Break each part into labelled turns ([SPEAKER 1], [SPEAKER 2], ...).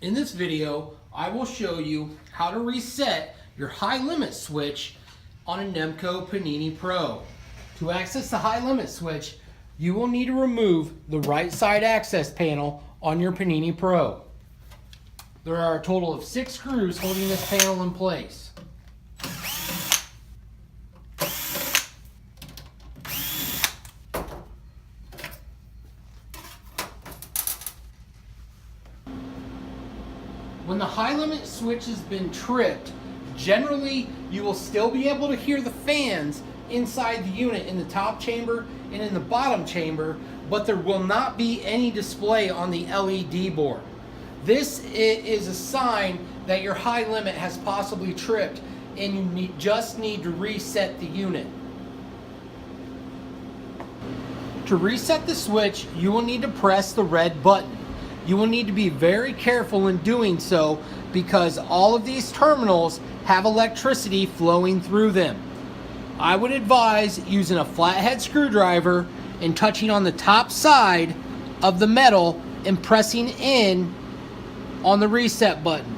[SPEAKER 1] In this video, I will show you how to reset your high limit switch on a Nemco PaniniPro. To access the high limit switch, you will need to remove the right side access panel on your PaniniPro. There are a total of 6 screws holding this panel in place. When the high limit switch has been tripped, generally you will still be able to hear the fans inside the unit in the top chamber and in the bottom chamber, but there will not be any display on the LED board. This is a sign that your high limit has possibly tripped and you just need to reset the unit. To reset the switch, you will need to press the red button. You will need to be very careful in doing so because all of these terminals have electricity flowing through them. I would advise using a flathead screwdriver and touching on the top side of the metal and pressing in on the reset button.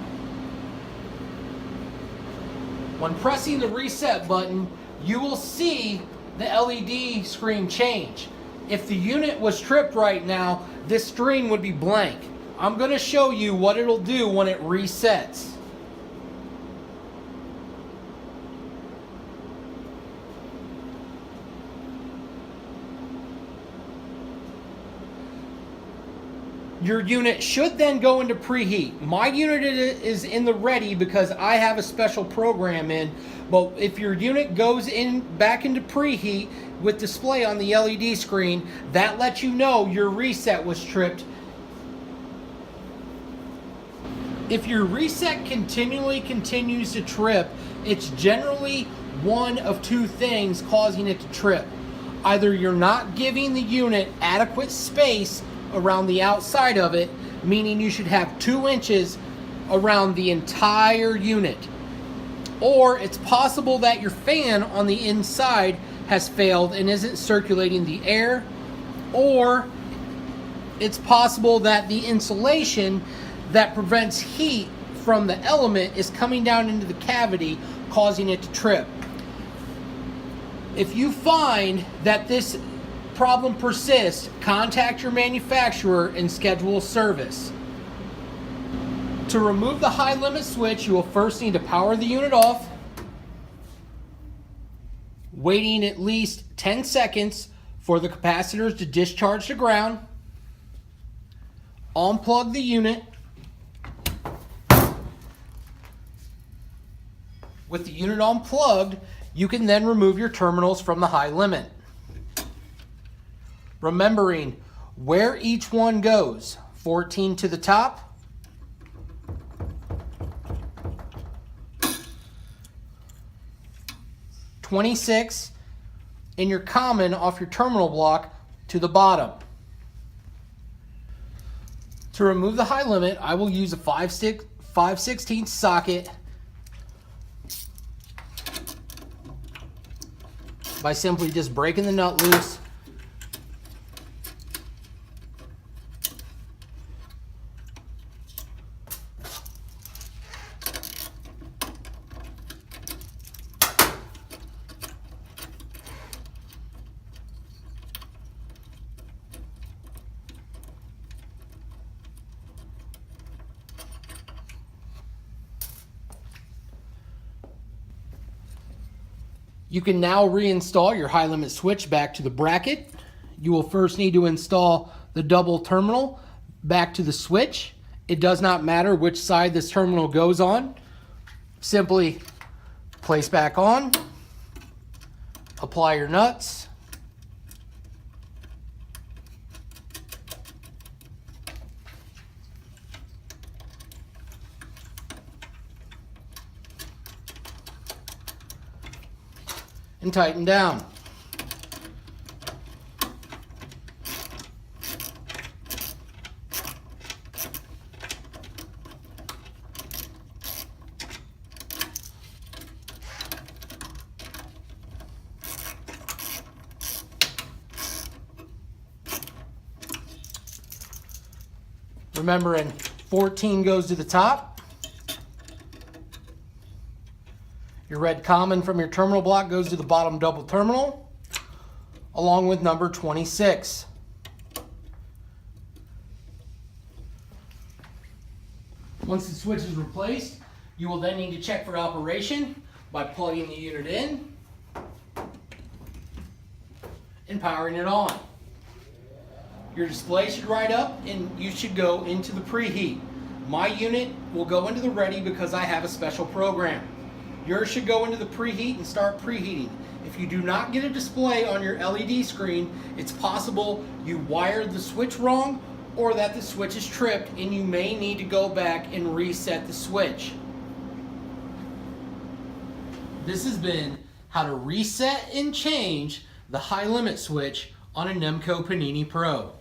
[SPEAKER 1] When pressing the reset button, you will see the LED screen change. If the unit was tripped right now, this screen would be blank. I'm going to show you what it'll do when it resets. Your unit should then go into preheat. My unit is in the ready because I have a special program in, but if your unit goes back into preheat with display on the LED screen, that lets you know your reset was tripped. If your reset continues to trip, it's generally one of two things causing it to trip. Either you're not giving the unit adequate space around the outside of it, meaning you should have 2 inches around the entire unit, or it's possible that your fan on the inside has failed and isn't circulating the air, or it's possible that the insulation that prevents heat from the element is coming down into the cavity, causing it to trip. If you find that this problem persists, contact your manufacturer and schedule a service. To remove the high limit switch, you will first need to power the unit off, waiting at least 10 seconds for the capacitors to discharge to ground. Unplug the unit. With the unit unplugged, you can then remove your terminals from the high limit. Remembering where each one goes: 14 to the top, 26 in your common off your terminal block to the bottom. To remove the high limit, I will use a 5/16 socket by simply just breaking the nut loose. You can now reinstall your high limit switch back to the bracket. You will first need to install the double terminal back to the switch. It does not matter which side this terminal goes on. Simply place back on, apply your nuts, and tighten down. Remembering 14 goes to the top. Your red common from your terminal block goes to the bottom double terminal, along with number 26. Once the switch is replaced, you will then need to check for operation by plugging the unit in and powering it on. Your display should light up and you should go into the preheat. My unit will go into the ready because I have a special program. Yours should go into the preheat and start preheating. If you do not get a display on your LED screen, it's possible you wired the switch wrong or that the switch is tripped and you may need to go back and reset the switch. This has been how to reset and change the high limit switch on a Nemco PaniniPro.